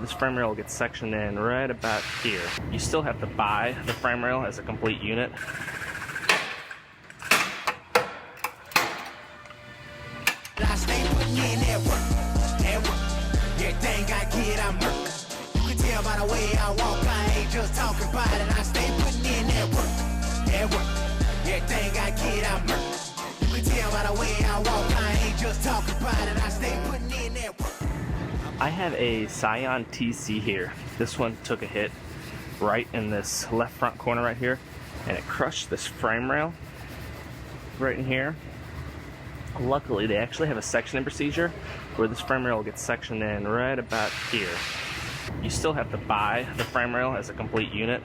This frame rail gets sectioned in right about here. You still have to buy the frame rail as a complete unit. I stay putting in that work. Everything I get, I'm work. You can tell by the way I walk, I ain't just talking about it. I stay putting in that work. Everything I get, I'm work. You can tell by the way I walk, I ain't just talking about it. I stay putting in that work. I have a Scion TC here. This one took a hit right in this left front corner right here, and it crushed this frame rail right in here. Luckily, they actually have a sectioning procedure where this frame rail gets sectioned in right about here. You still have to buy the frame rail as a complete unit,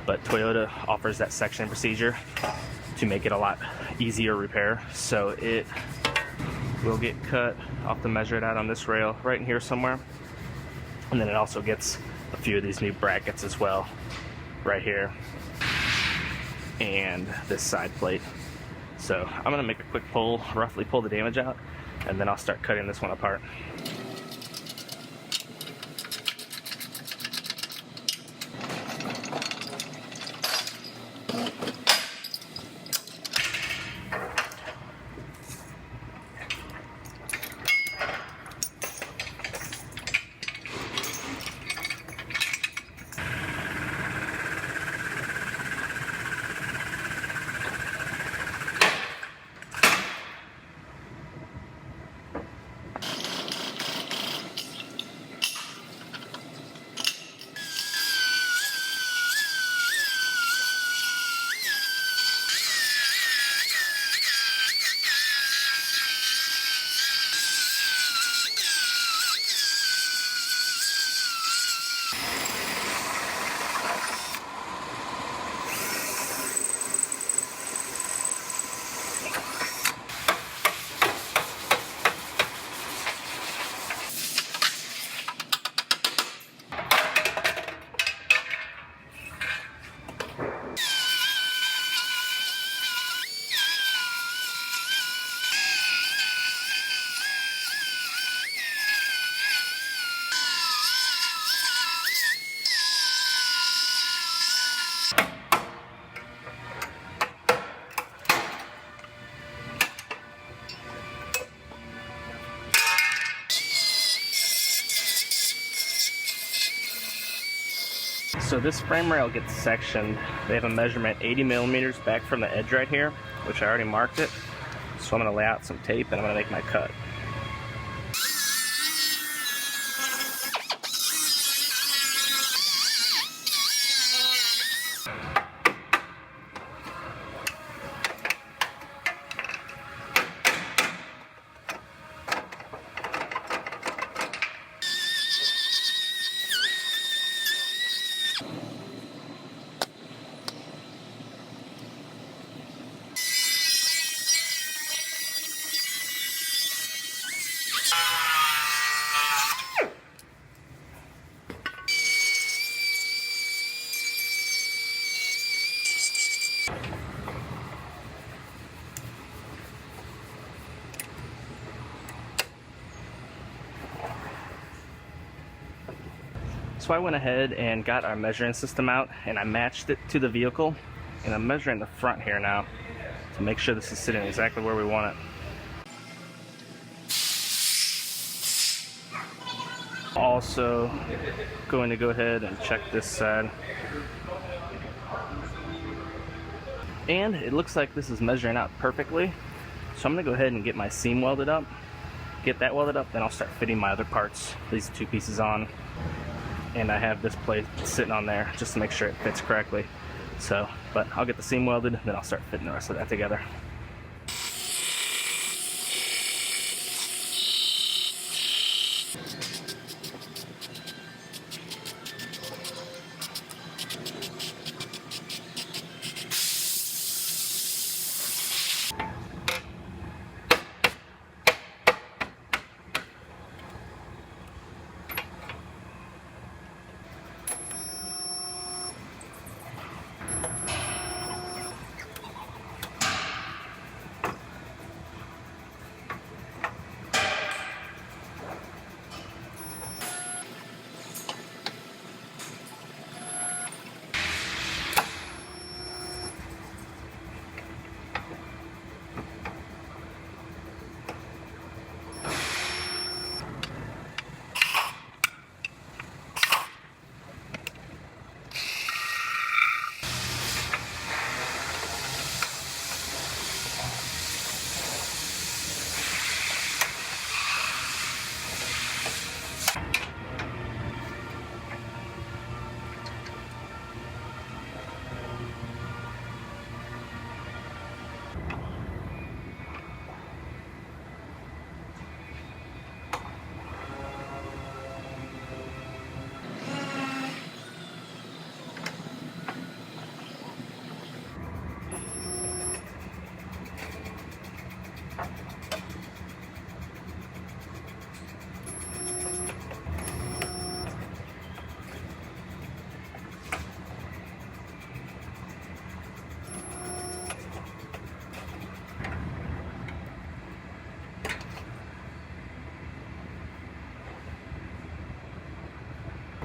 but Toyota offers that sectioning procedure to make it a lot easier repair. So it will get cut. I'll have to measure it out on this rail right in here somewhere. And then it also gets a few of these new brackets as well, right here, and this side plate. So I'm gonna make a quick pull, roughly pull the damage out, and then I'll start cutting this one apart. So this frame rail gets sectioned. They have a measurement 80 millimeters back from the edge right here, which I already marked it. So I'm gonna lay out some tape and I'm gonna make my cut. So I went ahead and got our measuring system out and I matched it to the vehicle, and I'm measuring the front here now to make sure this is sitting exactly where we want it. Also going to go ahead and check this side. And it looks like this is measuring out perfectly. So I'm gonna go ahead and get my seam welded up, get that welded up, then I'll start fitting my other parts, these two pieces on. And I have this plate sitting on there just to make sure it fits correctly. So, but I'll get the seam welded, then I'll start fitting the rest of that together.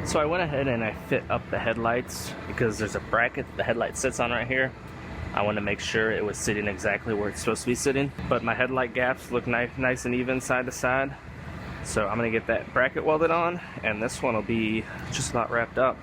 So I went ahead and I fit up the headlights because there's a bracket the headlight sits on right here. I wanted to make sure it was sitting exactly where it's supposed to be sitting. But my headlight gaps look nice and even side to side. So I'm gonna get that bracket welded on, and this one will be just about wrapped up.